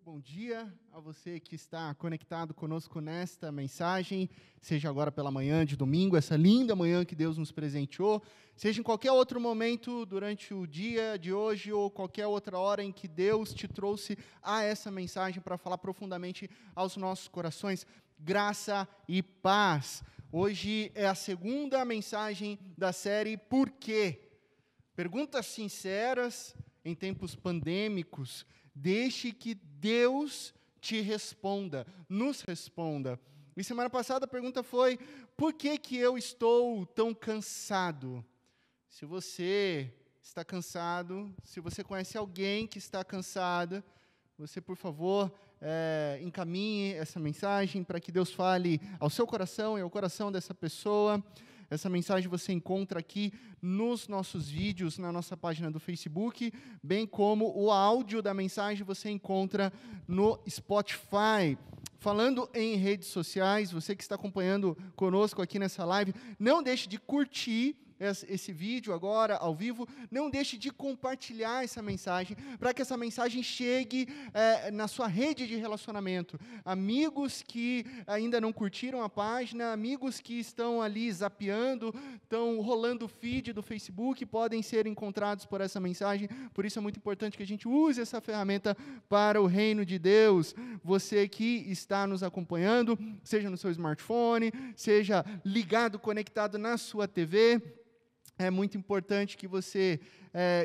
Bom dia a você que está conectado conosco nesta mensagem, seja agora pela manhã de domingo, essa linda manhã que Deus nos presenteou, seja em qualquer outro momento durante o dia de hoje ou qualquer outra hora em que Deus te trouxe a essa mensagem para falar profundamente aos nossos corações. Graça e paz. Hoje é a segunda mensagem da série Por quê? Perguntas sinceras em tempos pandêmicos. Deixe que Deus te responda, nos responda. E semana passada a pergunta foi, por que eu estou tão cansado? Se você está cansado, se você conhece alguém que está cansada, você, por favor, encaminhe essa mensagem para que Deus fale ao seu coração e ao coração dessa pessoa. Essa mensagem você encontra aqui nos nossos vídeos, na nossa página do Facebook, bem como o áudio da mensagem você encontra no Spotify. Falando em redes sociais, você que está acompanhando conosco aqui nessa live, não deixe de curtir esse vídeo agora, ao vivo, não deixe de compartilhar essa mensagem, para que essa mensagem chegue na sua rede de relacionamento. Amigos que ainda não curtiram a página, amigos que estão ali zapeando, estão rolando o feed do Facebook, podem ser encontrados por essa mensagem, por isso é muito importante que a gente use essa ferramenta para o reino de Deus. Você que está nos acompanhando, seja no seu smartphone, seja ligado, conectado na sua TV, é muito importante que você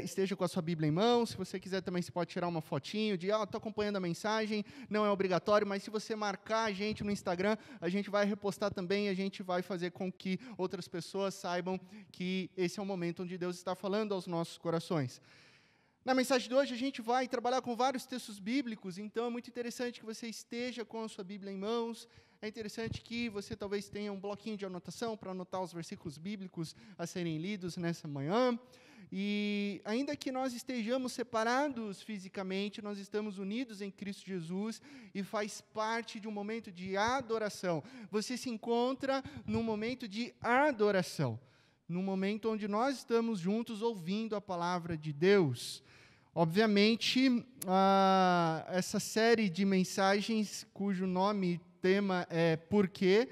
esteja com a sua Bíblia em mãos. Se você quiser também, você pode tirar uma fotinho de, estou acompanhando a mensagem, não é obrigatório, mas se você marcar a gente no Instagram, a gente vai repostar também, a gente vai fazer com que outras pessoas saibam que esse é o momento onde Deus está falando aos nossos corações. Na mensagem de hoje, a gente vai trabalhar com vários textos bíblicos, então é muito interessante que você esteja com a sua Bíblia em mãos. É interessante que você talvez tenha um bloquinho de anotação para anotar os versículos bíblicos a serem lidos nessa manhã. E ainda que nós estejamos separados fisicamente, nós estamos unidos em Cristo Jesus e faz parte de um momento de adoração. Você se encontra num momento de adoração, num momento onde nós estamos juntos ouvindo a palavra de Deus. Obviamente, essa série de mensagens, cujo tema é Por quê?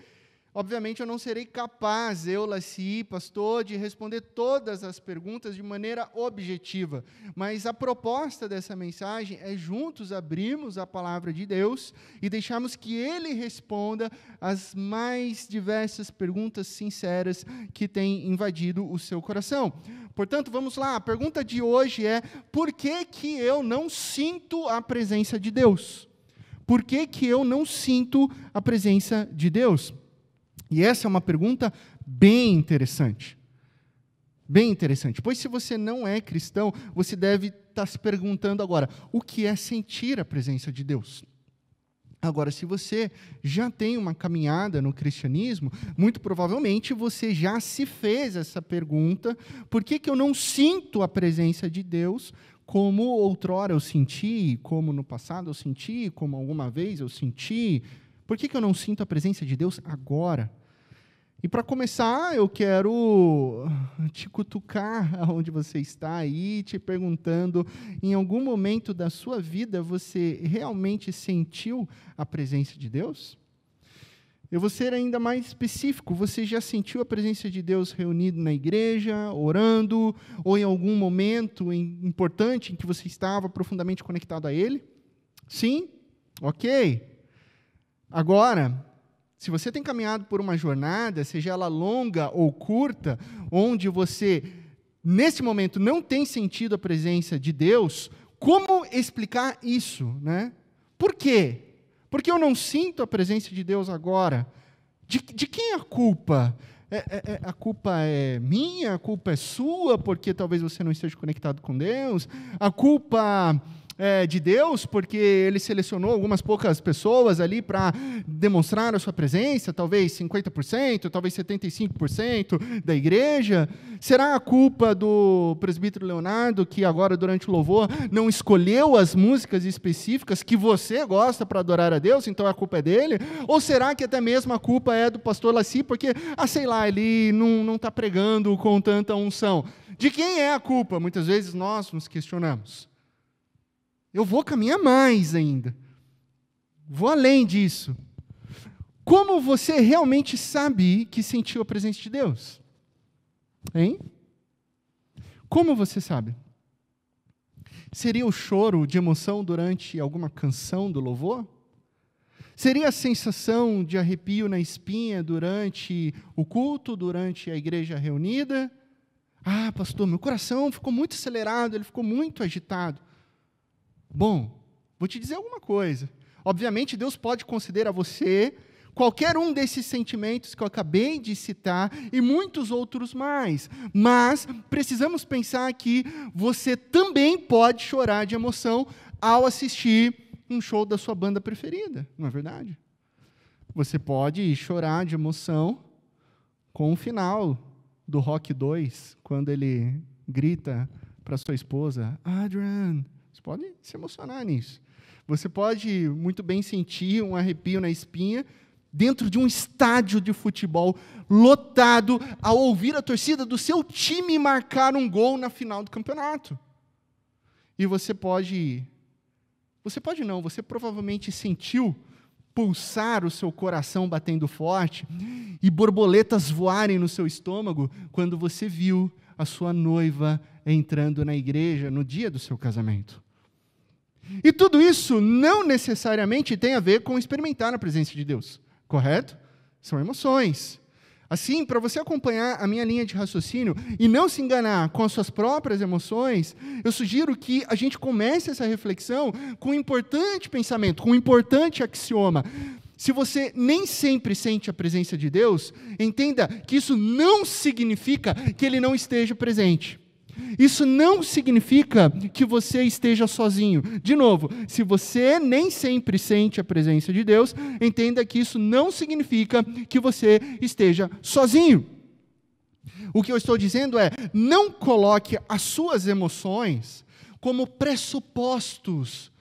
Obviamente, eu não serei capaz, Laci, pastor, de responder todas as perguntas de maneira objetiva. Mas a proposta dessa mensagem é juntos abrirmos a palavra de Deus e deixarmos que Ele responda as mais diversas perguntas sinceras que têm invadido o seu coração. Portanto, vamos lá. A pergunta de hoje é, por que eu não sinto a presença de Deus? Por que eu não sinto a presença de Deus? E essa é uma pergunta bem interessante. Bem interessante. Pois se você não é cristão, você deve estar se perguntando agora, o que é sentir a presença de Deus? Agora, se você já tem uma caminhada no cristianismo, muito provavelmente você já se fez essa pergunta, por que eu não sinto a presença de Deus como outrora eu senti, como no passado eu senti, como alguma vez eu senti? Por que eu não sinto a presença de Deus agora? E para começar, eu quero te cutucar onde você está aí, te perguntando, em algum momento da sua vida, você realmente sentiu a presença de Deus? Eu vou ser ainda mais específico, você já sentiu a presença de Deus reunido na igreja, orando, ou em algum momento importante em que você estava profundamente conectado a Ele? Sim? Ok. Agora, se você tem caminhado por uma jornada, seja ela longa ou curta, onde você, nesse momento, não tem sentido a presença de Deus, como explicar isso, né? Por quê? Porque eu não sinto a presença de Deus agora. De quem é a culpa? A culpa é minha? A culpa é sua, porque talvez você não esteja conectado com Deus? A culpa de Deus, porque Ele selecionou algumas poucas pessoas ali para demonstrar a sua presença, talvez 50%, talvez 75% da igreja? Será a culpa do presbítero Leonardo, que agora, durante o louvor, não escolheu as músicas específicas que você gosta para adorar a Deus, então a culpa é dele? Ou será que até mesmo a culpa é do pastor Laci, porque, sei lá, ele não está pregando com tanta unção? De quem é a culpa? Muitas vezes nós nos questionamos. Eu vou caminhar mais ainda. vou além disso. Como você realmente sabe que sentiu a presença de Deus? Hein? Como você sabe? Seria o choro de emoção durante alguma canção do louvor? Seria a sensação de arrepio na espinha durante o culto, durante a igreja reunida? Ah, pastor, meu coração ficou muito acelerado, ele ficou muito agitado. Bom, vou te dizer alguma coisa. Obviamente, Deus pode conceder a você qualquer um desses sentimentos que eu acabei de citar e muitos outros mais. Mas precisamos pensar que você também pode chorar de emoção ao assistir um show da sua banda preferida, não é verdade? Você pode chorar de emoção com o final do Rock 2, quando ele grita para sua esposa, Adrian. Você pode se emocionar nisso. Você pode muito bem sentir um arrepio na espinha dentro de um estádio de futebol lotado ao ouvir a torcida do seu time marcar um gol na final do campeonato. E você provavelmente sentiu pulsar o seu coração batendo forte e borboletas voarem no seu estômago quando você viu a sua noiva entrando na igreja no dia do seu casamento. E tudo isso não necessariamente tem a ver com experimentar a presença de Deus, correto? São emoções. Assim, para você acompanhar a minha linha de raciocínio e não se enganar com as suas próprias emoções, eu sugiro que a gente comece essa reflexão com um importante pensamento, com um importante axioma. Se você nem sempre sente a presença de Deus, entenda que isso não significa que Ele não esteja presente. Isso não significa que você esteja sozinho. De novo, se você nem sempre sente a presença de Deus, entenda que isso não significa que você esteja sozinho. O que eu estou dizendo é, não coloque as suas emoções como pressupostos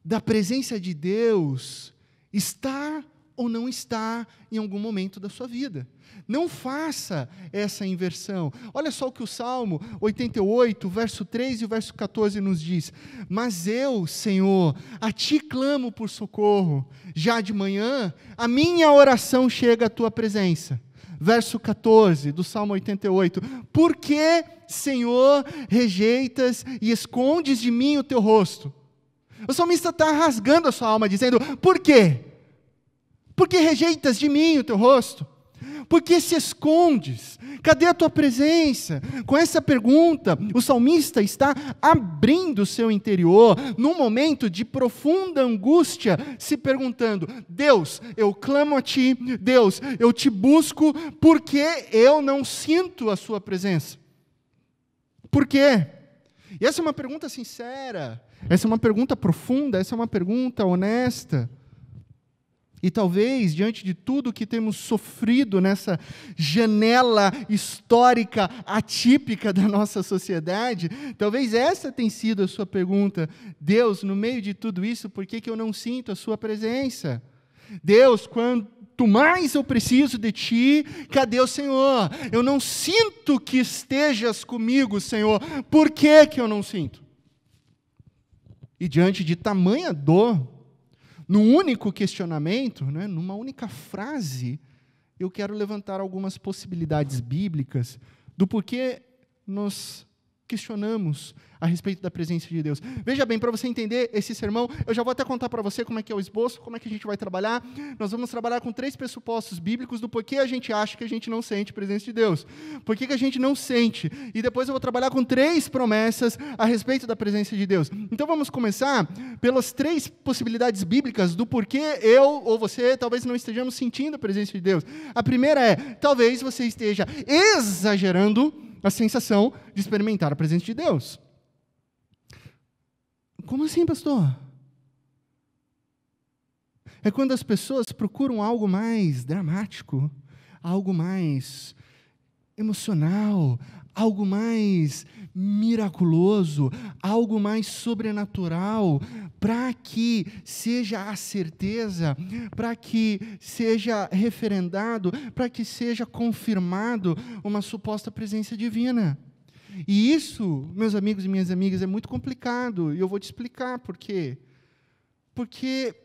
da presença de Deus estar ou não estar em algum momento da sua vida. Não faça essa inversão. Olha só o que o Salmo 88, verso 3 e o verso 14 nos diz. Mas eu, Senhor, a Ti clamo por socorro. Já de manhã, a minha oração chega à Tua presença. Verso 14 do Salmo 88. Por que, Senhor, rejeitas e escondes de mim o Teu rosto? O salmista está rasgando a sua alma, dizendo, por quê? Por que rejeitas de mim o Teu rosto? Por que se escondes? Cadê a tua presença? Com essa pergunta, o salmista está abrindo o seu interior, num momento de profunda angústia, se perguntando, Deus, eu clamo a Ti, Deus, eu Te busco, por que eu não sinto a Sua presença? Por quê? E essa é uma pergunta sincera, essa é uma pergunta profunda, essa é uma pergunta honesta. E talvez, diante de tudo que temos sofrido nessa janela histórica atípica da nossa sociedade, talvez essa tenha sido a sua pergunta. Deus, no meio de tudo isso, por que eu não sinto a Sua presença? Deus, quanto mais eu preciso de Ti, cadê o Senhor? Eu não sinto que estejas comigo, Senhor. Por que eu não sinto? E diante de tamanha dor, num único questionamento, né, numa única frase, eu quero levantar algumas possibilidades bíblicas do porquê nós questionamos a respeito da presença de Deus. Veja bem, para você entender esse sermão, eu já vou até contar para você como é que é o esboço, como é que a gente vai trabalhar. Nós vamos trabalhar com 3 pressupostos bíblicos do porquê a gente acha que a gente não sente a presença de Deus. Por que a gente não sente? E depois eu vou trabalhar com 3 promessas a respeito da presença de Deus. Então vamos começar pelas 3 possibilidades bíblicas do porquê eu ou você talvez não estejamos sentindo a presença de Deus. A primeira é, talvez você esteja exagerando a sensação de experimentar a presença de Deus. Como assim, pastor? É quando as pessoas procuram algo mais dramático, algo mais emocional, algo mais miraculoso, algo mais sobrenatural, para que seja a certeza, para que seja referendado, para que seja confirmado uma suposta presença divina. E isso, meus amigos e minhas amigas, é muito complicado, e eu vou te explicar por quê. Porque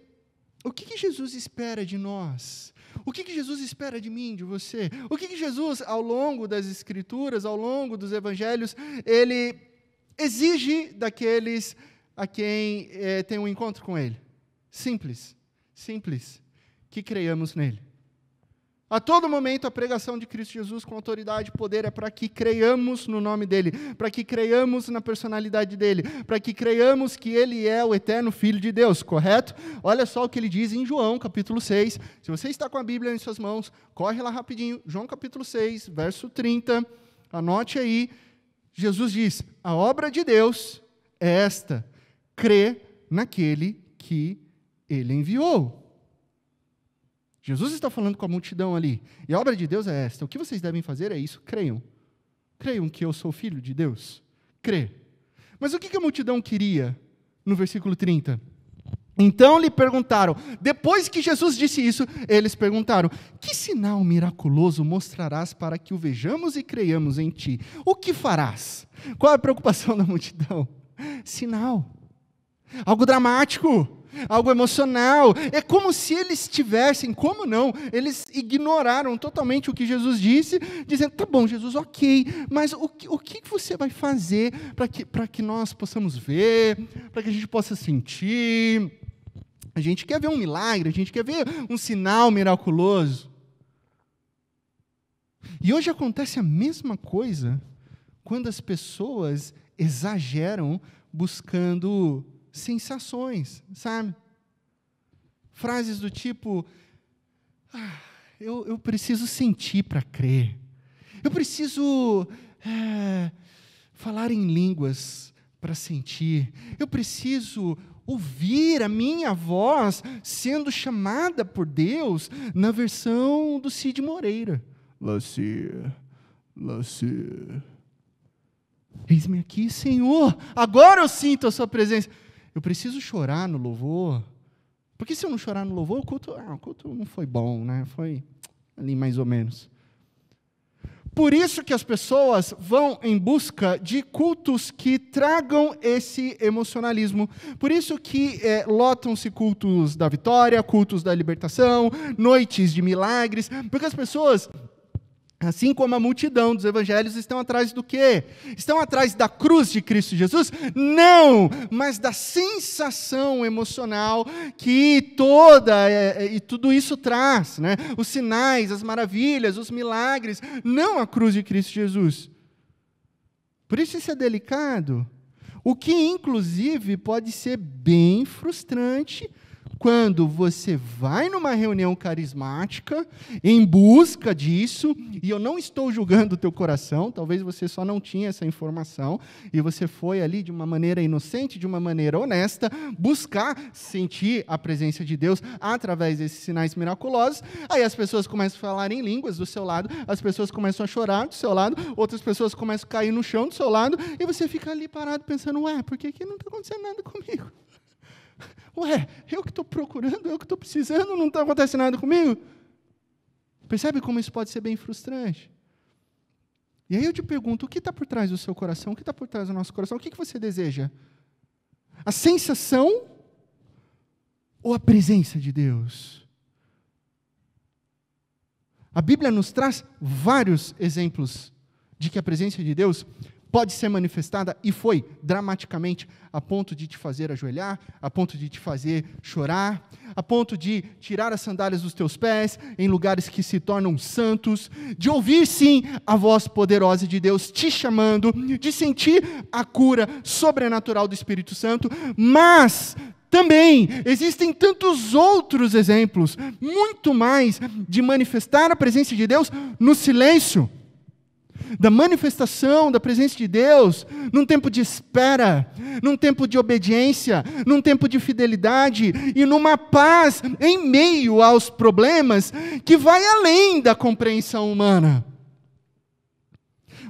O que Jesus espera de nós? O que Jesus espera de mim, de você? O que Jesus, ao longo das Escrituras, ao longo dos Evangelhos, ele exige daqueles a quem tem um encontro com Ele? Simples, que creiamos nele. A todo momento, a pregação de Cristo Jesus com autoridade e poder é para que creiamos no nome dEle, para que creiamos na personalidade dEle, para que creiamos que Ele é o eterno Filho de Deus, correto? Olha só o que Ele diz em João, capítulo 6. Se você está com a Bíblia em suas mãos, corre lá rapidinho. João, capítulo 6, verso 30. Anote aí. Jesus diz: a obra de Deus é esta, crer naquele que Ele enviou. Jesus está falando com a multidão ali. E a obra de Deus é esta. O que vocês devem fazer é isso. Creiam. Creiam que eu sou filho de Deus. Crê. Mas o que a multidão queria no versículo 30? Então lhe perguntaram, depois que Jesus disse isso, eles perguntaram: que sinal miraculoso mostrarás para que o vejamos e creiamos em ti? O que farás? Qual é a preocupação da multidão? Sinal. Algo dramático. Algo emocional. É como se eles tivessem, como não? Eles ignoraram totalmente o que Jesus disse, dizendo: tá bom, Jesus, ok, mas o que você vai fazer para que nós possamos ver, para que a gente possa sentir? A gente quer ver um milagre, a gente quer ver um sinal miraculoso. E hoje acontece a mesma coisa quando as pessoas exageram buscando sensações, sabe? Frases do tipo: eu preciso sentir para crer. Eu preciso falar em línguas para sentir. Eu preciso ouvir a minha voz sendo chamada por Deus na versão do Cid Moreira. Lacia. Eis-me aqui, Senhor. Agora eu sinto a sua presença. Eu preciso chorar no louvor, porque se eu não chorar no louvor, o culto não foi bom, né? Foi ali mais ou menos. Por isso que as pessoas vão em busca de cultos que tragam esse emocionalismo. Por isso que lotam-se cultos da vitória, cultos da libertação, noites de milagres, porque as pessoas, assim como a multidão dos evangelhos, estão atrás do quê? Estão atrás da cruz de Cristo Jesus? Não! Mas da sensação emocional que tudo isso traz, né? Os sinais, as maravilhas, os milagres, não a cruz de Cristo Jesus. Por isso é delicado. O que, inclusive, pode ser bem frustrante quando você vai numa reunião carismática em busca disso, e eu não estou julgando o teu coração, talvez você só não tinha essa informação, e você foi ali de uma maneira inocente, de uma maneira honesta, buscar sentir a presença de Deus através desses sinais miraculosos. Aí as pessoas começam a falar em línguas do seu lado, as pessoas começam a chorar do seu lado, outras pessoas começam a cair no chão do seu lado, e você fica ali parado pensando: por que não está acontecendo nada comigo? Eu que estou procurando, eu que estou precisando, não está acontecendo nada comigo? Percebe como isso pode ser bem frustrante? E aí eu te pergunto, o que está por trás do seu coração? O que está por trás do nosso coração? O que você deseja? A sensação ou a presença de Deus? A Bíblia nos traz vários exemplos de que a presença de Deus pode ser manifestada, e foi dramaticamente, a ponto de te fazer ajoelhar, a ponto de te fazer chorar, a ponto de tirar as sandálias dos teus pés em lugares que se tornam santos, de ouvir sim a voz poderosa de Deus te chamando, de sentir a cura sobrenatural do Espírito Santo, mas também existem tantos outros exemplos, muito mais de manifestar a presença de Deus no silêncio, da manifestação da presença de Deus, num tempo de espera, num tempo de obediência, num tempo de fidelidade e numa paz em meio aos problemas que vai além da compreensão humana.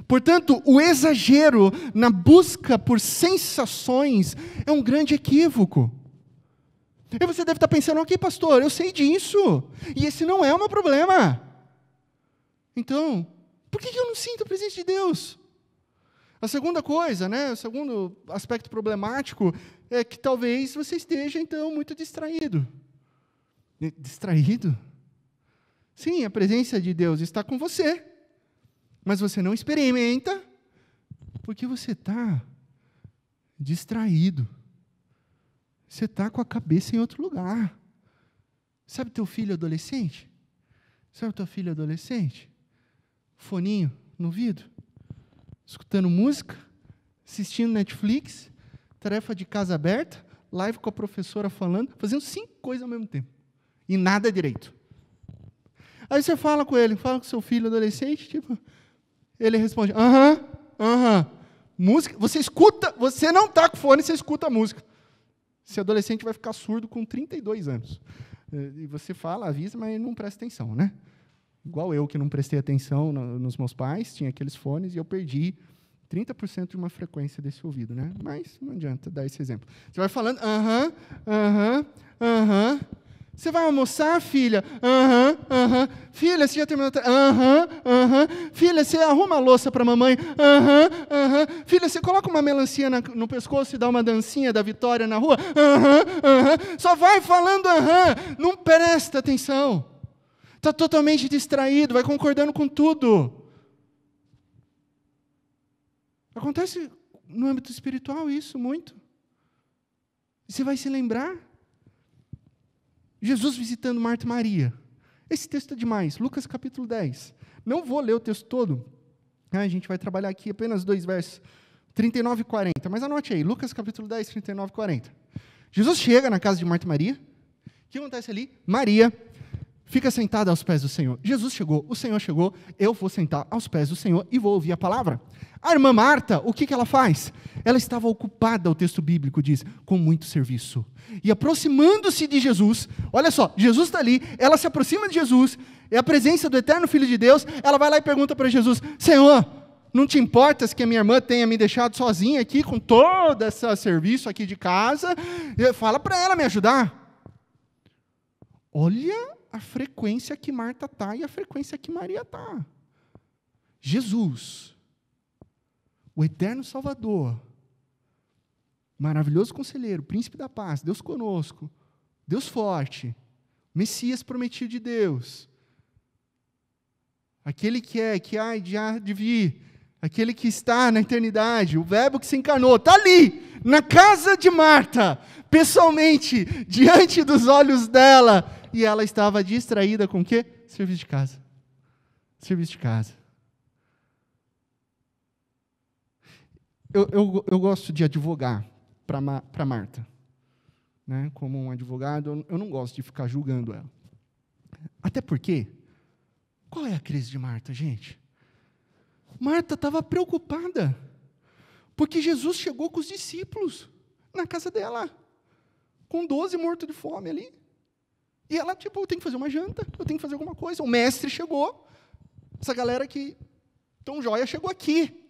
Portanto, o exagero na busca por sensações é um grande equívoco. E você deve estar pensando: ok, pastor, eu sei disso, e esse não é o meu problema. Então, por que eu não sinto a presença de Deus? A segunda coisa, o segundo aspecto problemático é que talvez você esteja, então, muito distraído. Distraído? Sim, a presença de Deus está com você, mas você não experimenta, porque você está distraído. Você está com a cabeça em outro lugar. Sabe teu filho adolescente? Sabe tua filha adolescente? Foninho no ouvido, escutando música, assistindo Netflix, tarefa de casa aberta, live com a professora falando, fazendo 5 coisas ao mesmo tempo. E nada direito. Aí você fala com ele, fala com seu filho adolescente, tipo, ele responde, aham. Música, você escuta, você não está com fone, você escuta a música. Esse adolescente vai ficar surdo com 32 anos. E você fala, avisa, mas não presta atenção, né? Igual eu, que não prestei atenção nos meus pais, tinha aqueles fones, e eu perdi 30% de uma frequência desse ouvido, né? Mas não adianta dar esse exemplo. Você vai falando, aham. Você vai almoçar, filha? Aham. Filha, você já terminou? Aham. Filha, você arruma a louça para a mamãe? Aham. Filha, você coloca uma melancia no pescoço e dá uma dancinha da vitória na rua? Aham. Só vai falando aham. Não presta atenção. Está totalmente distraído, vai concordando com tudo. Acontece no âmbito espiritual isso muito. E você vai se lembrar. Jesus visitando Marta e Maria. Esse texto é demais. Lucas capítulo 10. Não vou ler o texto todo. A gente vai trabalhar aqui apenas 2 versos. 39 e 40. Mas anote aí. Lucas capítulo 10, 39 e 40. Jesus chega na casa de Marta e Maria. O que acontece ali? Maria fica sentada aos pés do Senhor. Jesus chegou, o Senhor chegou, eu vou sentar aos pés do Senhor e vou ouvir a palavra. A irmã Marta, o que ela faz? Ela estava ocupada, o texto bíblico diz, com muito serviço. E aproximando-se de Jesus, olha só, Jesus está ali, ela se aproxima de Jesus, é a presença do eterno Filho de Deus, ela vai lá e pergunta para Jesus, Senhor, não te importas que a minha irmã tenha me deixado sozinha aqui, com todo esse serviço aqui de casa? Fala para ela me ajudar. Olha a frequência que Marta está e a frequência que Maria está. Jesus, o eterno Salvador, maravilhoso conselheiro, príncipe da paz, Deus conosco, Deus forte, Messias prometido de Deus, aquele que é, que há de vir, aquele que está na eternidade, o verbo que se encarnou, está ali, na casa de Marta, pessoalmente, diante dos olhos dela, e ela estava distraída com o quê? Serviço de casa. Serviço de casa. Eu gosto de advogar para Marta. Né? Como um advogado, eu não gosto de ficar julgando ela. Até porque, qual é a crise de Marta, gente? Marta estava preocupada, porque Jesus chegou com os discípulos na casa dela, com 12 mortos de fome ali. E ela, eu tenho que fazer uma janta, eu tenho que fazer alguma coisa. O mestre chegou, essa galera que tão joia chegou aqui.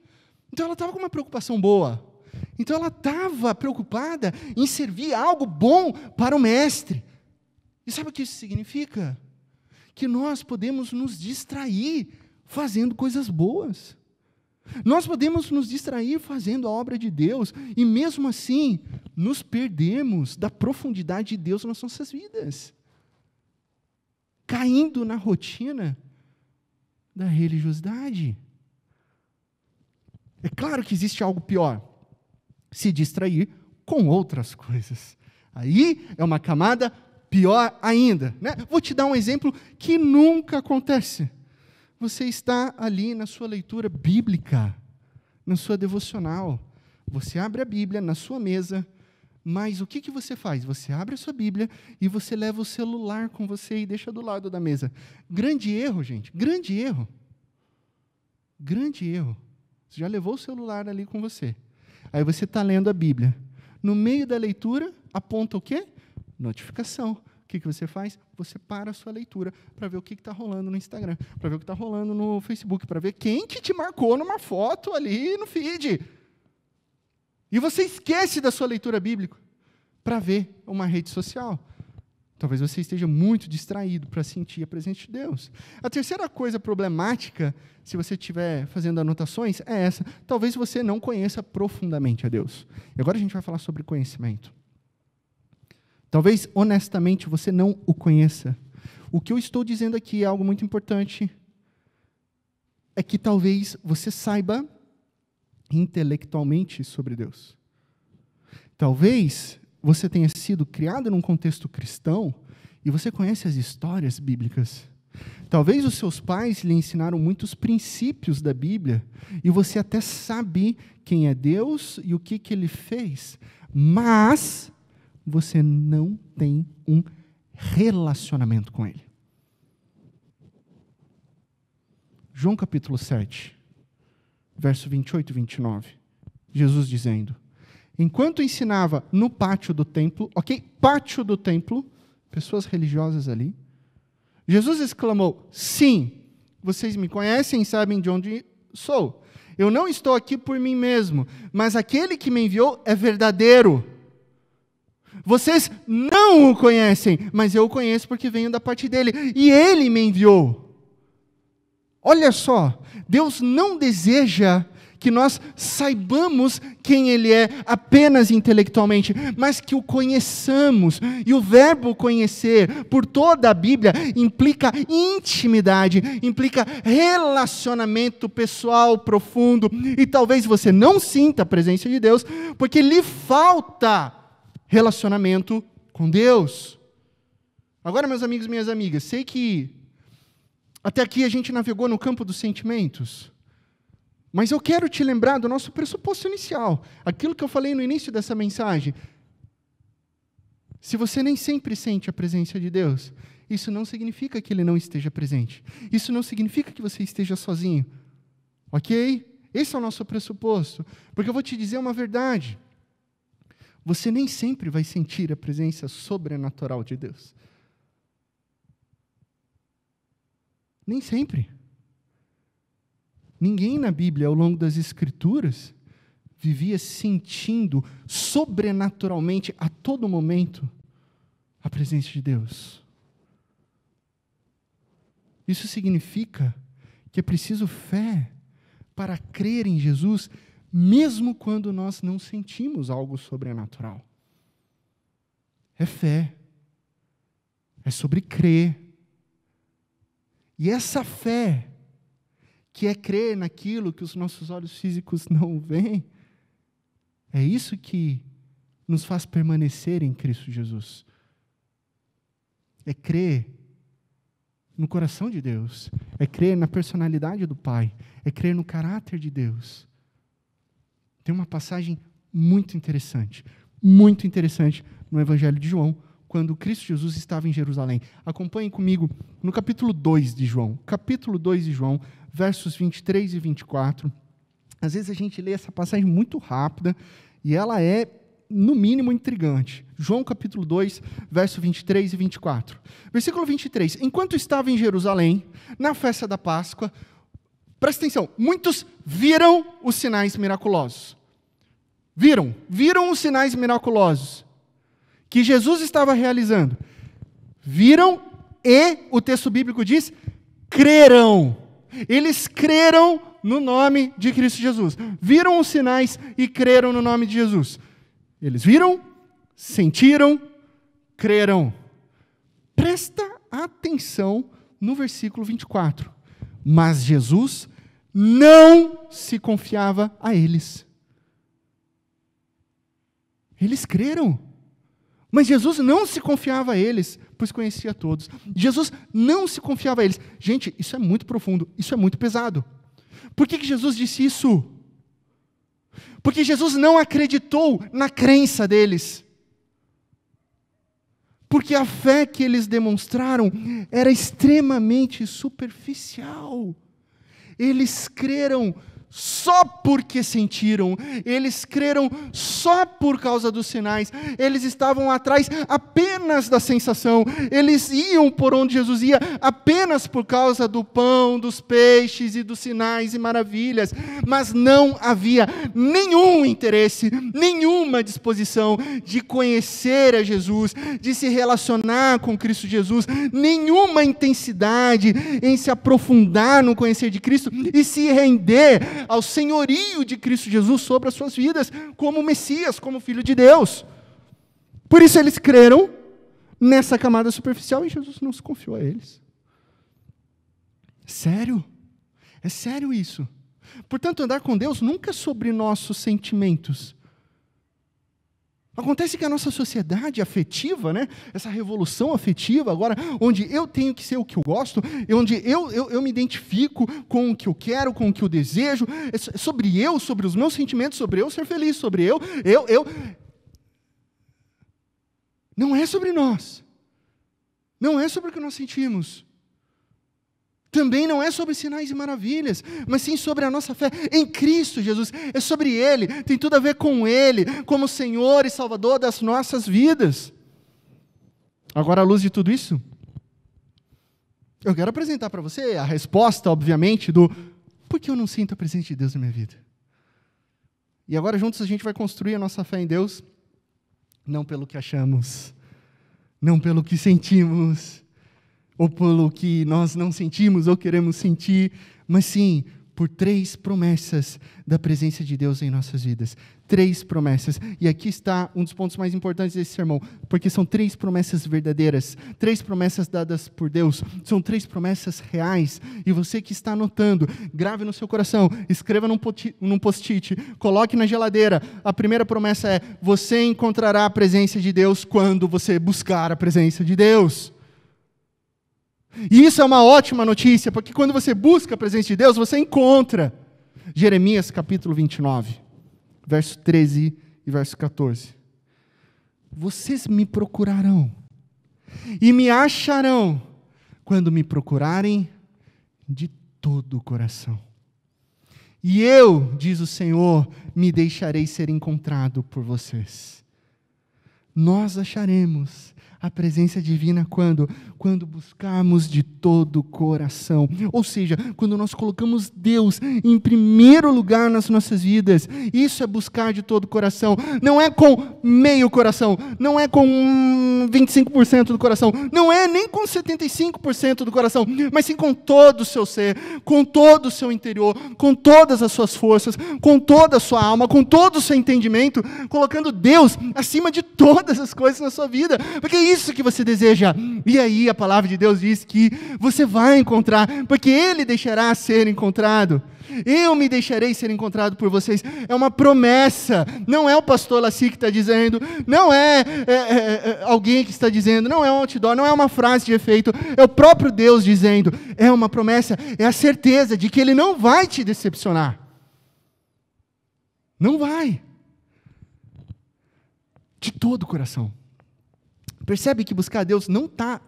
Então ela estava com uma preocupação boa. Então ela estava preocupada em servir algo bom para o mestre. E sabe o que isso significa? Que nós podemos nos distrair fazendo coisas boas. Nós podemos nos distrair fazendo a obra de Deus, e mesmo assim, nos perdemos da profundidade de Deus nas nossas vidas. Caindo na rotina da religiosidade. É claro que existe algo pior. Se distrair com outras coisas. Aí é uma camada pior ainda. Né? Vou te dar um exemplo que nunca acontece. Você está ali na sua leitura bíblica, na sua devocional. Você abre a Bíblia na sua mesa, mas o que você faz? Você abre a sua Bíblia e você leva o celular com você e deixa do lado da mesa. Grande erro, gente. Grande erro. Grande erro. Você já levou o celular ali com você. Aí você está lendo a Bíblia. No meio da leitura, aponta o quê? Notificação. O que você faz? Você para a sua leitura para ver o que está rolando no Instagram, para ver o que está rolando no Facebook, para ver quem que te marcou numa foto ali no feed. E você esquece da sua leitura bíblica para ver uma rede social. Talvez você esteja muito distraído para sentir a presença de Deus. A terceira coisa problemática, se você estiver fazendo anotações, é essa. Talvez você não conheça profundamente a Deus. E agora a gente vai falar sobre conhecimento. Talvez, honestamente, você não o conheça. O que eu estou dizendo aqui é algo muito importante. É que talvez você saiba intelectualmente sobre Deus. Talvez você tenha sido criado num contexto cristão e você conhece as histórias bíblicas. Talvez os seus pais lhe ensinaram muitos princípios da Bíblia e você até sabe quem é Deus e o que Ele fez, mas você não tem um relacionamento com Ele. João capítulo 7, verso 28 e 29, Jesus dizendo: enquanto ensinava no pátio do templo, ok? Pátio do templo, pessoas religiosas ali, Jesus exclamou: sim, vocês me conhecem e sabem de onde sou. Eu não estou aqui por mim mesmo, mas aquele que me enviou é verdadeiro. Vocês não o conhecem, mas eu o conheço porque venho da parte dele, e ele me enviou. Olha só, Deus não deseja que nós saibamos quem Ele é apenas intelectualmente, mas que o conheçamos. E o verbo conhecer, por toda a Bíblia, implica intimidade, implica relacionamento pessoal profundo. E talvez você não sinta a presença de Deus, porque lhe falta relacionamento com Deus. Agora, meus amigos e minhas amigas, sei que até aqui a gente navegou no campo dos sentimentos, mas eu quero te lembrar do nosso pressuposto inicial, aquilo que eu falei no início dessa mensagem. Se você nem sempre sente a presença de Deus, isso não significa que Ele não esteja presente. Isso não significa que você esteja sozinho. Ok? Esse é o nosso pressuposto. Porque eu vou te dizer uma verdade. Você nem sempre vai sentir a presença sobrenatural de Deus. Nem sempre. Ninguém na Bíblia, ao longo das Escrituras, vivia sentindo sobrenaturalmente, a todo momento, a presença de Deus. Isso significa que é preciso fé para crer em Jesus, mesmo quando nós não sentimos algo sobrenatural. É fé. É sobre crer. E essa fé, que é crer naquilo que os nossos olhos físicos não veem, é isso que nos faz permanecer em Cristo Jesus. É crer no coração de Deus, é crer na personalidade do Pai, é crer no caráter de Deus. Tem uma passagem muito interessante no Evangelho de João, quando Cristo Jesus estava em Jerusalém. Acompanhem comigo no capítulo 2 de João. Capítulo 2 de João, versos 23 e 24. Às vezes a gente lê essa passagem muito rápida e ela é, no mínimo, intrigante. João capítulo 2, verso 23 e 24. Versículo 23. Enquanto estava em Jerusalém, na festa da Páscoa, presta atenção, muitos viram os sinais miraculosos. Viram os sinais miraculosos que Jesus estava realizando. Viram e, o texto bíblico diz, creram. Eles creram no nome de Cristo Jesus. Viram os sinais e creram no nome de Jesus. Eles viram, sentiram, creram. Presta atenção no versículo 24. Mas Jesus não se confiava a eles. Eles creram. Mas Jesus não se confiava a eles, pois conhecia todos. Jesus não se confiava a eles. Gente, isso é muito profundo, isso é muito pesado. Por que Jesus disse isso? Porque Jesus não acreditou na crença deles. Porque a fé que eles demonstraram era extremamente superficial. Eles creram só porque sentiram, eles creram só por causa dos sinais, eles estavam atrás apenas da sensação, eles iam por onde Jesus ia apenas por causa do pão, dos peixes e dos sinais e maravilhas, mas não havia nenhum interesse, nenhuma disposição de conhecer a Jesus, de se relacionar com Cristo Jesus, nenhuma intensidade em se aprofundar no conhecer de Cristo e se render ao senhorio de Cristo Jesus sobre as suas vidas, como Messias, como Filho de Deus. Por isso eles creram, nessa camada superficial e Jesus não se confiou a eles. Sério? É sério isso? Portanto, andar com Deus nunca é sobre nossos sentimentos. Acontece que a nossa sociedade afetiva, né, essa revolução afetiva agora, onde eu tenho que ser o que eu gosto, onde eu me identifico com o que eu quero, com o que eu desejo, é sobre os meus sentimentos, sobre eu ser feliz, sobre eu. Não é sobre nós. Não é sobre o que nós sentimos. Também não é sobre sinais e maravilhas, mas sim sobre a nossa fé em Cristo Jesus. É sobre Ele, tem tudo a ver com Ele, como Senhor e Salvador das nossas vidas. Agora, à luz de tudo isso, eu quero apresentar para você a resposta, obviamente, do por que eu não sinto a presença de Deus na minha vida. E agora juntos a gente vai construir a nossa fé em Deus, não pelo que achamos, não pelo que sentimos, ou pelo que nós não sentimos ou queremos sentir, mas sim por 3 promessas da presença de Deus em nossas vidas. 3 promessas. E aqui está um dos pontos mais importantes desse sermão, porque são 3 promessas verdadeiras, 3 promessas dadas por Deus, são 3 promessas reais, e você que está anotando, grave no seu coração, escreva num post-it, coloque na geladeira. A primeira promessa é: você encontrará a presença de Deus quando você buscar a presença de Deus. E isso é uma ótima notícia, porque quando você busca a presença de Deus, você encontra. Jeremias capítulo 29, verso 13 e verso 14. Vocês me procurarão e me acharão quando me procurarem de todo o coração. E eu, diz o Senhor, me deixarei ser encontrado por vocês. Nós acharemos a presença divina quando buscarmos de todo o coração. Ou seja, quando nós colocamos Deus em primeiro lugar nas nossas vidas. Isso é buscar de todo o coração. Não é com meio coração, não é com 25% do coração, não é nem com 75% do coração, mas sim com todo o seu ser, com todo o seu interior, com todas as suas forças, com toda a sua alma, com todo o seu entendimento, colocando Deus acima de todas as coisas na sua vida, porque é isso que você deseja. E aí a palavra de Deus diz que você vai encontrar, porque Ele deixará ser encontrado. Eu me deixarei ser encontrado por vocês. É uma promessa. Não é o pastor Laci que está dizendo, não é alguém que está dizendo, não é um outdoor, não é uma frase de efeito, é o próprio Deus dizendo. É uma promessa, é a certeza de que Ele não vai te decepcionar. Não vai. De todo o coração. Percebe que buscar a Deus não está,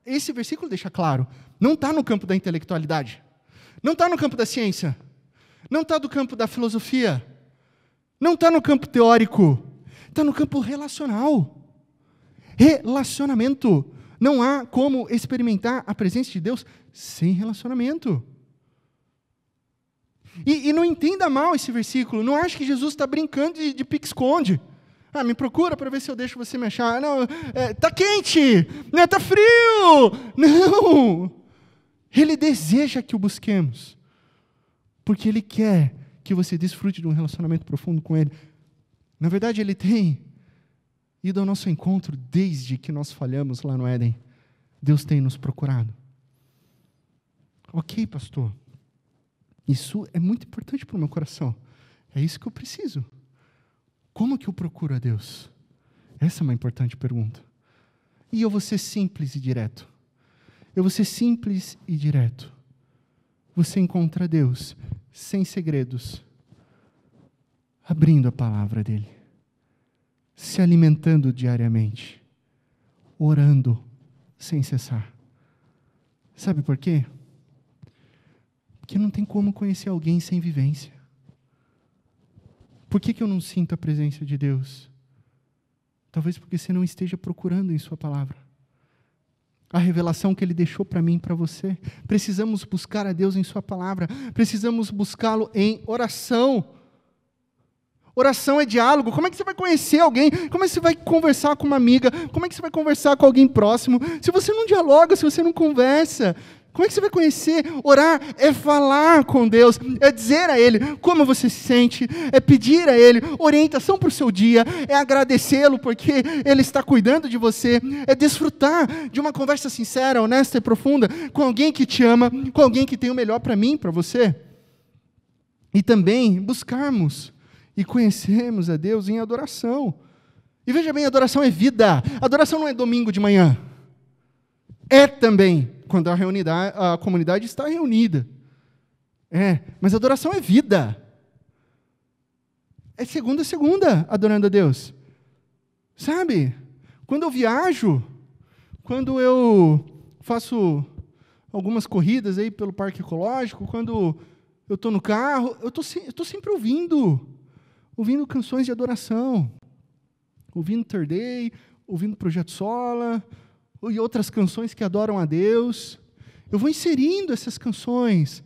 esse versículo deixa claro, não está no campo da intelectualidade, não está no campo da ciência, não está no campo da filosofia, não está no campo teórico, está no campo relacional. Relacionamento. Não há como experimentar a presença de Deus sem relacionamento. E não entenda mal esse versículo, não ache que Jesus está brincando de pique-esconde. Me procura para ver se eu deixo você me achar. Não, tá quente, né? Tá frio. Não. Ele deseja que o busquemos, porque Ele quer que você desfrute de um relacionamento profundo com Ele. Na verdade, Ele tem ido ao nosso encontro desde que nós falhamos lá no Éden. Deus tem nos procurado. Ok, pastor. Isso é muito importante para o meu coração. É isso que eu preciso. Como que eu procuro a Deus? Essa é uma importante pergunta. E eu vou ser simples e direto. Você encontra Deus sem segredos, abrindo a palavra dEle, se alimentando diariamente, orando sem cessar. Sabe por quê? Porque não tem como conhecer alguém sem vivência. Por que eu não sinto a presença de Deus? Talvez porque você não esteja procurando em sua palavra. A revelação que Ele deixou para mim e para você. Precisamos buscar a Deus em sua palavra. Precisamos buscá-lo em oração. Oração é diálogo. Como é que você vai conhecer alguém? Como é que você vai conversar com uma amiga? Como é que você vai conversar com alguém próximo? Se você não dialoga, se você não conversa, Como é que você vai conhecer? Orar é falar com Deus, é dizer a Ele como você se sente, é pedir a Ele orientação para o seu dia, é agradecê-lo porque Ele está cuidando de você, é desfrutar de uma conversa sincera, honesta e profunda com alguém que te ama, com alguém que tem o melhor para mim, para você. E também buscarmos e conhecermos a Deus em adoração. E veja bem, adoração é vida. Adoração não é domingo de manhã. É também quando a comunidade está reunida. Mas adoração é vida. É segunda a segunda adorando a Deus. Sabe? Quando eu viajo, quando eu faço algumas corridas aí pelo parque ecológico, quando eu estou no carro, eu estou sempre ouvindo canções de adoração, ouvindo Third Day, ouvindo Projeto Sola, e outras canções que adoram a Deus. Eu vou inserindo essas canções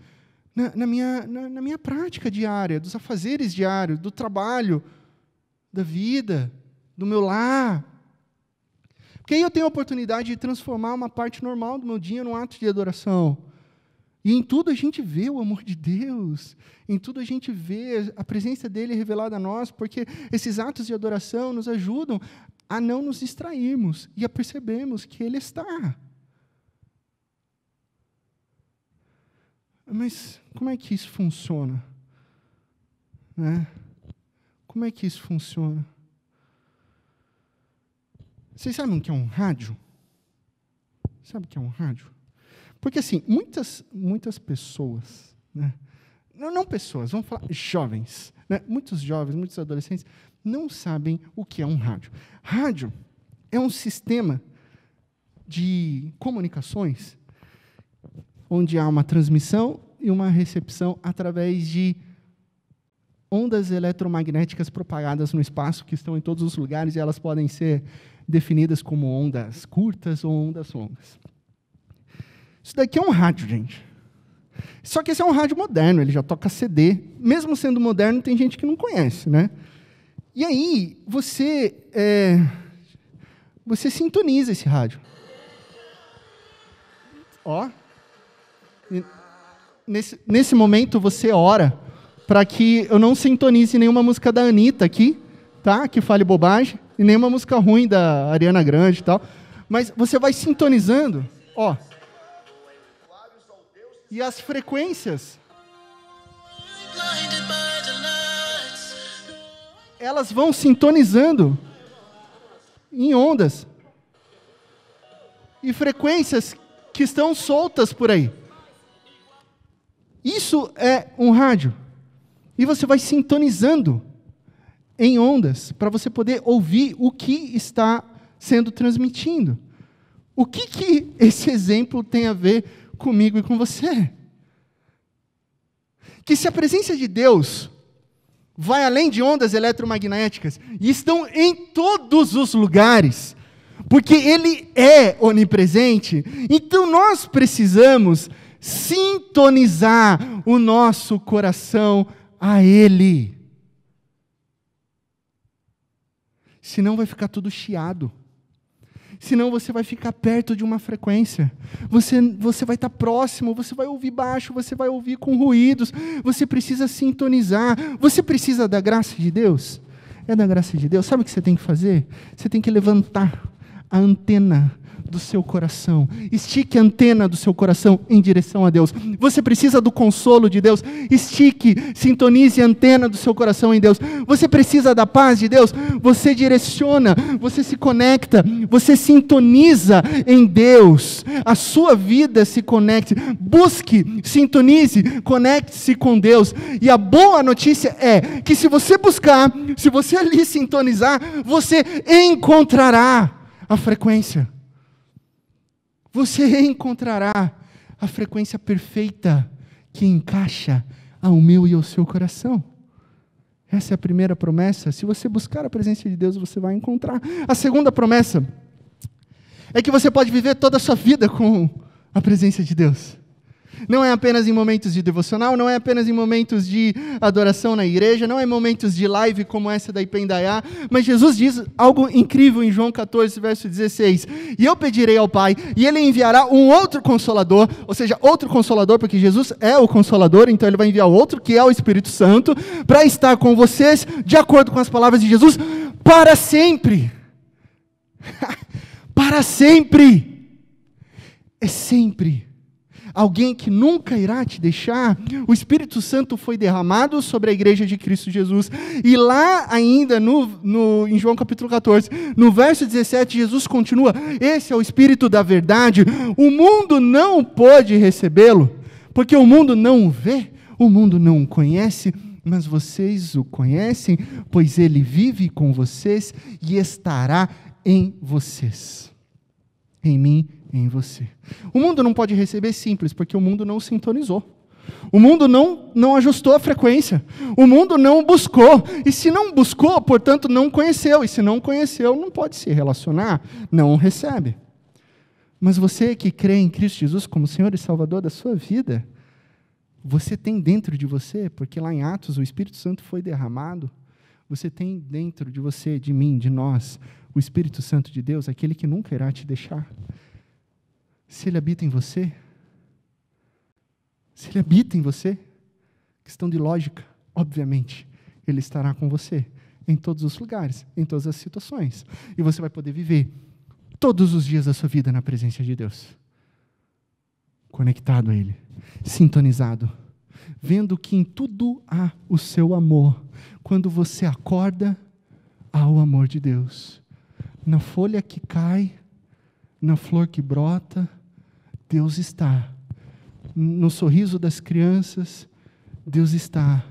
na minha prática diária, dos afazeres diários, do trabalho, da vida, do meu lar. Porque aí eu tenho a oportunidade de transformar uma parte normal do meu dia num ato de adoração. E em tudo a gente vê o amor de Deus, em tudo a gente vê a presença dEle revelada a nós, porque esses atos de adoração nos ajudam a não nos distrairmos e a percebermos que Ele está. Mas como é que isso funciona? Como é que isso funciona? Vocês sabem o que é um rádio? Sabe o que é um rádio? Porque, assim, muitas pessoas, não pessoas, vamos falar jovens, muitos jovens, muitos adolescentes, não sabem o que é um rádio. Rádio é um sistema de comunicações onde há uma transmissão e uma recepção através de ondas eletromagnéticas propagadas no espaço, que estão em todos os lugares, e elas podem ser definidas como ondas curtas ou ondas longas. Isso daqui é um rádio, gente. Só que esse é um rádio moderno, ele já toca CD. Mesmo sendo moderno, tem gente que não conhece, E aí, você sintoniza esse rádio. Nesse momento, você ora para que eu não sintonize nenhuma música da Anitta aqui, tá? Que fale bobagem, e nenhuma música ruim da Ariana Grande e tal. Mas você vai sintonizando, e as frequências, elas vão sintonizando em ondas e frequências que estão soltas por aí. Isso é um rádio. E você vai sintonizando em ondas para você poder ouvir o que está sendo transmitido. O que esse exemplo tem a ver comigo e com você? Que se a presença de Deus vai além de ondas eletromagnéticas e estão em todos os lugares, porque Ele é onipresente, então nós precisamos sintonizar o nosso coração a Ele. Senão vai ficar tudo chiado. Senão você vai ficar perto de uma frequência. Você vai estar próximo, você vai ouvir baixo, você vai ouvir com ruídos. Você precisa sintonizar. Você precisa da graça de Deus? É da graça de Deus. Sabe o que você tem que fazer? Você tem que levantar a antena do seu coração. Estique a antena do seu coração em direção a Deus. Você precisa do consolo de Deus. Estique, sintonize a antena do seu coração em Deus. Você precisa da paz de Deus. Você direciona, você se conecta, você sintoniza em Deus. A sua vida se conecte. Busque, sintonize, conecte-se com Deus. E a boa notícia é que se você buscar, se você ali sintonizar, você encontrará a frequência. Você encontrará a frequência perfeita que encaixa ao meu e ao seu coração. Essa é a primeira promessa. Se você buscar a presença de Deus, você vai encontrar. A segunda promessa é que você pode viver toda a sua vida com a presença de Deus. Não é apenas em momentos de devocional, não é apenas em momentos de adoração na igreja, não é em momentos de live como essa da Ipendaiá, mas Jesus diz algo incrível em João 14, verso 16, e eu pedirei ao Pai, e Ele enviará um outro Consolador, ou seja, outro Consolador, porque Jesus é o Consolador, então Ele vai enviar outro, que é o Espírito Santo, para estar com vocês, de acordo com as palavras de Jesus, para sempre. Para sempre. É sempre. Alguém que nunca irá te deixar. O Espírito Santo foi derramado sobre a igreja de Cristo Jesus. E lá ainda em João capítulo 14, no verso 17, Jesus continua, esse é o Espírito da verdade. O mundo não pode recebê-lo, porque o mundo não o vê, o mundo não o conhece, mas vocês o conhecem, pois ele vive com vocês e estará em vocês. Em mim, em você. O mundo não pode receber simples, porque o mundo não sintonizou. O mundo não ajustou a frequência. O mundo não buscou. E se não buscou, portanto, não conheceu. E se não conheceu, não pode se relacionar. Não recebe. Mas você que crê em Cristo Jesus como Senhor e Salvador da sua vida, você tem dentro de você, porque lá em Atos o Espírito Santo foi derramado, você tem dentro de você, de mim, de nós, o Espírito Santo de Deus, aquele que nunca irá te deixar. Se Ele habita em você, questão de lógica, obviamente, Ele estará com você em todos os lugares, em todas as situações. E você vai poder viver todos os dias da sua vida na presença de Deus. Conectado a Ele, sintonizado, vendo que em tudo há o seu amor. Quando você acorda, há o amor de Deus. Na folha que cai, na flor que brota, Deus está. No sorriso das crianças, Deus está.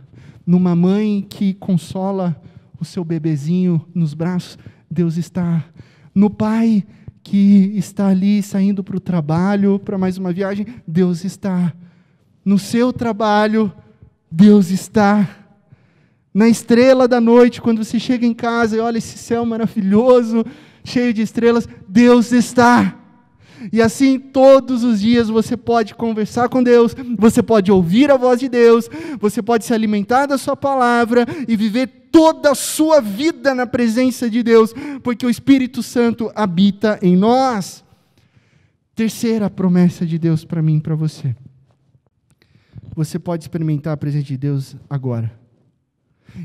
Numa mãe que consola o seu bebezinho nos braços, Deus está. No pai que está ali saindo para o trabalho, para mais uma viagem, Deus está. No seu trabalho, Deus está. Na estrela da noite, quando você chega em casa e olha esse céu maravilhoso, cheio de estrelas, Deus está. E assim, todos os dias você pode conversar com Deus, você pode ouvir a voz de Deus, você pode se alimentar da sua palavra e viver toda a sua vida na presença de Deus, porque o Espírito Santo habita em nós. Terceira promessa de Deus para mim e para você. Você pode experimentar a presença de Deus agora.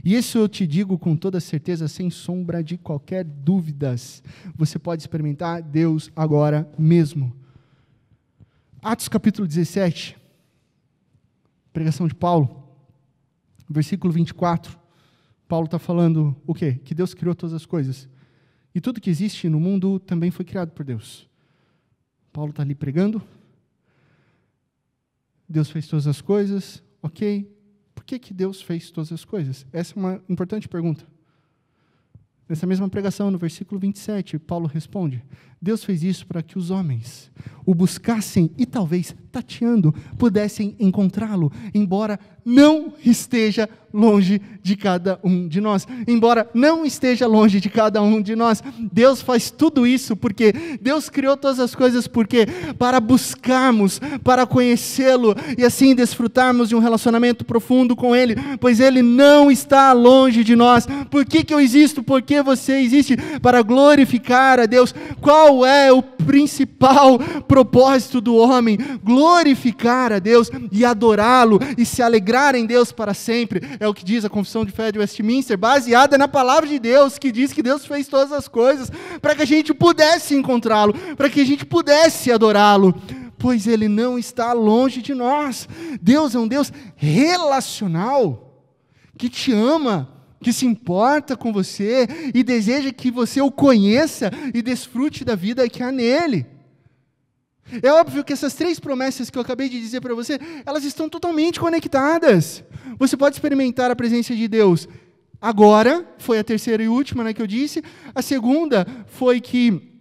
E isso eu te digo com toda certeza, sem sombra de qualquer dúvidas. Você pode experimentar Deus agora mesmo. Atos capítulo 17, pregação de Paulo, versículo 24. Paulo está falando o quê? Que Deus criou todas as coisas. E tudo que existe no mundo também foi criado por Deus. Paulo está ali pregando. Deus fez todas as coisas, ok. Por que Deus fez todas as coisas? Essa é uma importante pergunta. Nessa mesma pregação, no versículo 27, Paulo responde, Deus fez isso para que os homens o buscassem e talvez, tateando, pudessem encontrá-lo, embora não esteja longe de cada um de nós. Embora não esteja longe de cada um de nós, Deus faz tudo isso porque Deus criou todas as coisas porque para buscarmos, para conhecê-lo e assim desfrutarmos de um relacionamento profundo com Ele, pois Ele não está longe de nós. Por que eu existo? Por que você existe? Para glorificar a Deus. Qual é o principal propósito do homem? Glorificar a Deus e adorá-lo e se alegrar em Deus para sempre. É o que diz a Confissão de Fé de Westminster, baseada na palavra de Deus, que diz que Deus fez todas as coisas para que a gente pudesse encontrá-lo, para que a gente pudesse adorá-lo, pois Ele não está longe de nós. Deus é um Deus relacional, que te ama, que se importa com você e deseja que você o conheça e desfrute da vida que há nele. É óbvio que essas três promessas que eu acabei de dizer para você, elas estão totalmente conectadas. Você pode experimentar a presença de Deus agora, foi a terceira e última, né, que eu disse. A segunda foi que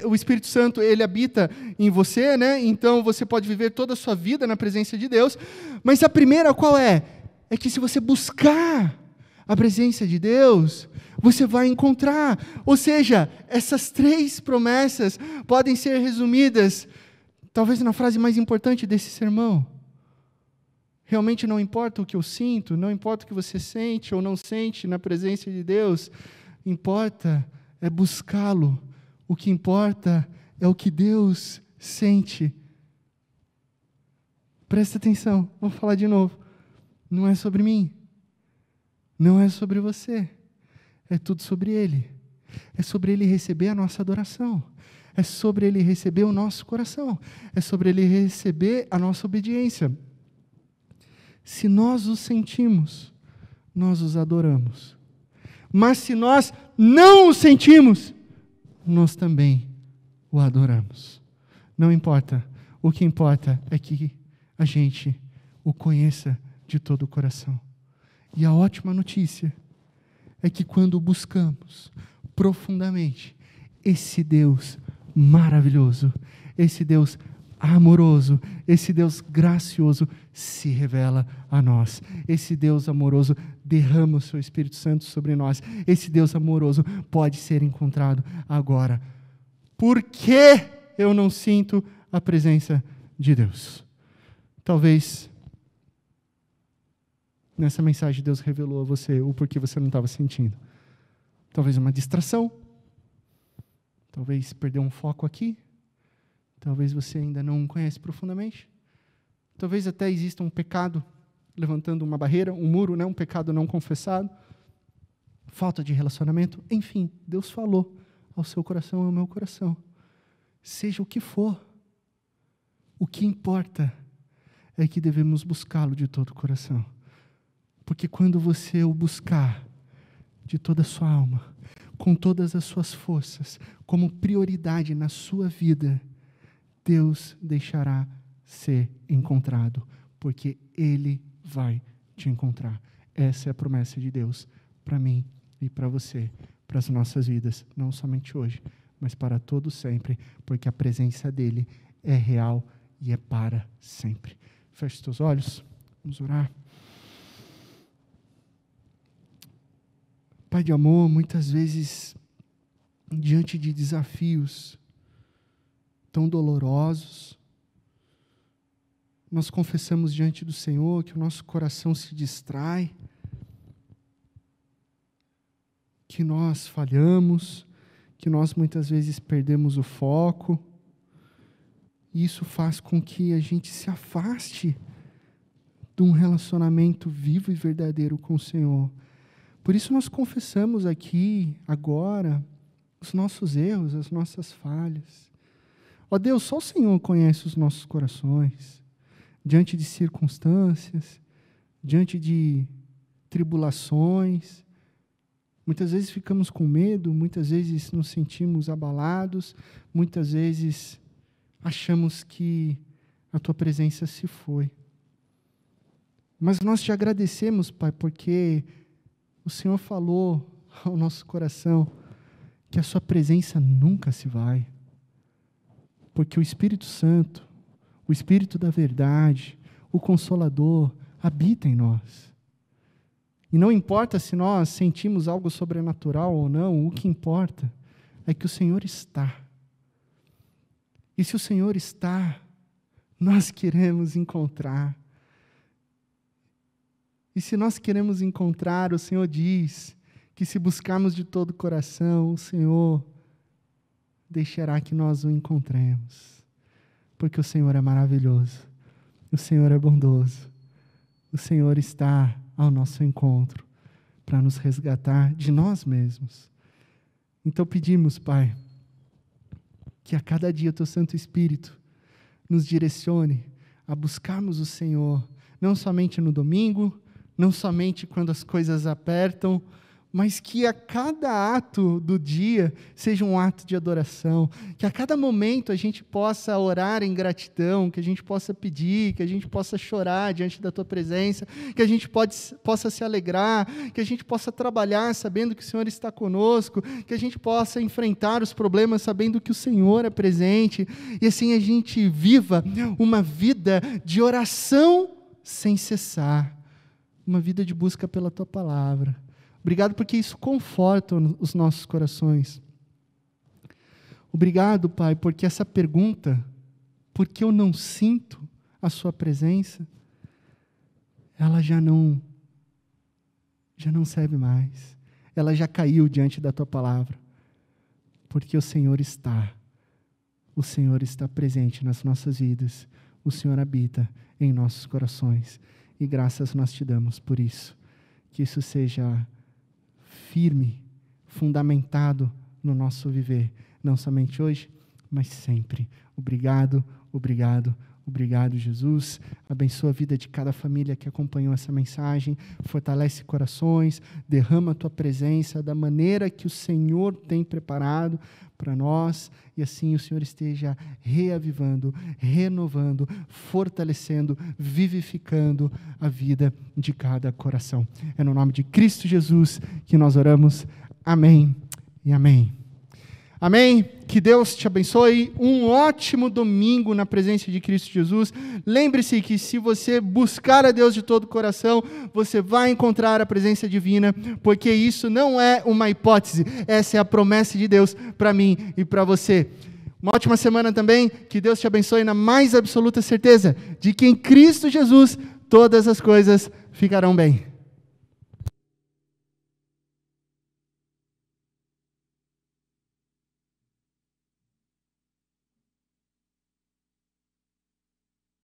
o Espírito Santo, ele habita em você, né? Então você pode viver toda a sua vida na presença de Deus. Mas a primeira qual é? É que se você buscar a presença de Deus, você vai encontrar. Ou seja, essas três promessas podem ser resumidas Talvez na frase mais importante desse sermão. Realmente não importa o que eu sinto, não importa o que você sente ou não sente na presença de Deus, importa é buscá-lo. O que importa é o que Deus sente. Presta atenção, vou falar de novo. Não é sobre mim, não é sobre você, é tudo sobre Ele. É sobre Ele receber a nossa adoração. É sobre Ele receber o nosso coração. É sobre Ele receber a nossa obediência. Se nós o sentimos, nós os adoramos. Mas se nós não o sentimos, nós também o adoramos. Não importa. O que importa é que a gente o conheça de todo o coração. E a ótima notícia é que quando o buscamos profundamente, esse Deus maravilhoso, esse Deus amoroso, esse Deus gracioso se revela a nós. Esse Deus amoroso derrama o seu Espírito Santo sobre nós. Esse Deus amoroso pode ser encontrado agora. Por que eu não sinto a presença de Deus? Talvez nessa mensagem Deus revelou a você o porquê você não estava sentindo. Talvez uma distração. Talvez perder um foco aqui. Talvez você ainda não conhece profundamente. Talvez até exista um pecado levantando uma barreira, um muro, um pecado não confessado. Falta de relacionamento. Enfim, Deus falou ao seu coração e ao meu coração. Seja o que for, o que importa é que devemos buscá-lo de todo o coração. Porque quando você o buscar de toda a sua alma, com todas as suas forças, como prioridade na sua vida, Deus deixará ser encontrado, porque Ele vai te encontrar. Essa é a promessa de Deus para mim e para você, para as nossas vidas, não somente hoje, mas para todo sempre, porque a presença dEle é real e é para sempre. Feche os teus olhos, vamos orar. Pai de amor, muitas vezes, diante de desafios tão dolorosos, nós confessamos diante do Senhor que o nosso coração se distrai, que nós falhamos, que nós muitas vezes perdemos o foco, e isso faz com que a gente se afaste de um relacionamento vivo e verdadeiro com o Senhor. Por isso nós confessamos aqui, agora, os nossos erros, as nossas falhas. Ó Deus, só o Senhor conhece os nossos corações, diante de circunstâncias, diante de tribulações. Muitas vezes ficamos com medo, muitas vezes nos sentimos abalados, muitas vezes achamos que a Tua presença se foi. Mas nós te agradecemos, Pai, porque o Senhor falou ao nosso coração que a Sua presença nunca se vai. Porque o Espírito Santo, o Espírito da verdade, o Consolador, habita em nós. E não importa se nós sentimos algo sobrenatural ou não, o que importa é que o Senhor está. E se o Senhor está, nós queremos encontrar. E se nós queremos encontrar, o Senhor diz que se buscarmos de todo o coração, o Senhor deixará que nós o encontremos. Porque o Senhor é maravilhoso, o Senhor é bondoso, o Senhor está ao nosso encontro para nos resgatar de nós mesmos. Então pedimos, Pai, que a cada dia o Teu Santo Espírito nos direcione a buscarmos o Senhor, não somente no domingo, não somente quando as coisas apertam, mas que a cada ato do dia seja um ato de adoração, que a cada momento a gente possa orar em gratidão, que a gente possa pedir, que a gente possa chorar diante da Tua presença, que a gente possa se alegrar, que a gente possa trabalhar sabendo que o Senhor está conosco, que a gente possa enfrentar os problemas sabendo que o Senhor é presente, e assim a gente viva uma vida de oração sem cessar, uma vida de busca pela Tua palavra. Obrigado porque isso conforta os nossos corações. Obrigado, Pai, porque essa pergunta porque eu não sinto a sua presença, ela já não serve mais. Ela já caiu diante da tua palavra. Porque o Senhor está presente nas nossas vidas. O Senhor habita em nossos corações. E graças nós te damos por isso. Que isso seja firme, fundamentado no nosso viver. Não somente hoje, mas sempre. Obrigado, obrigado, obrigado, Jesus. Abençoa a vida de cada família que acompanhou essa mensagem. Fortalece corações. Derrama a tua presença da maneira que o Senhor tem preparado para nós. E assim o Senhor esteja reavivando, renovando, fortalecendo, vivificando a vida de cada coração. É no nome de Cristo Jesus que nós oramos. Amém e amém. Amém? Que Deus te abençoe. Um ótimo domingo na presença de Cristo Jesus. Lembre-se que se você buscar a Deus de todo o coração, você vai encontrar a presença divina, porque isso não é uma hipótese, essa é a promessa de Deus para mim e para você. Uma ótima semana também. Que Deus te abençoe na mais absoluta certeza de que em Cristo Jesus todas as coisas ficarão bem.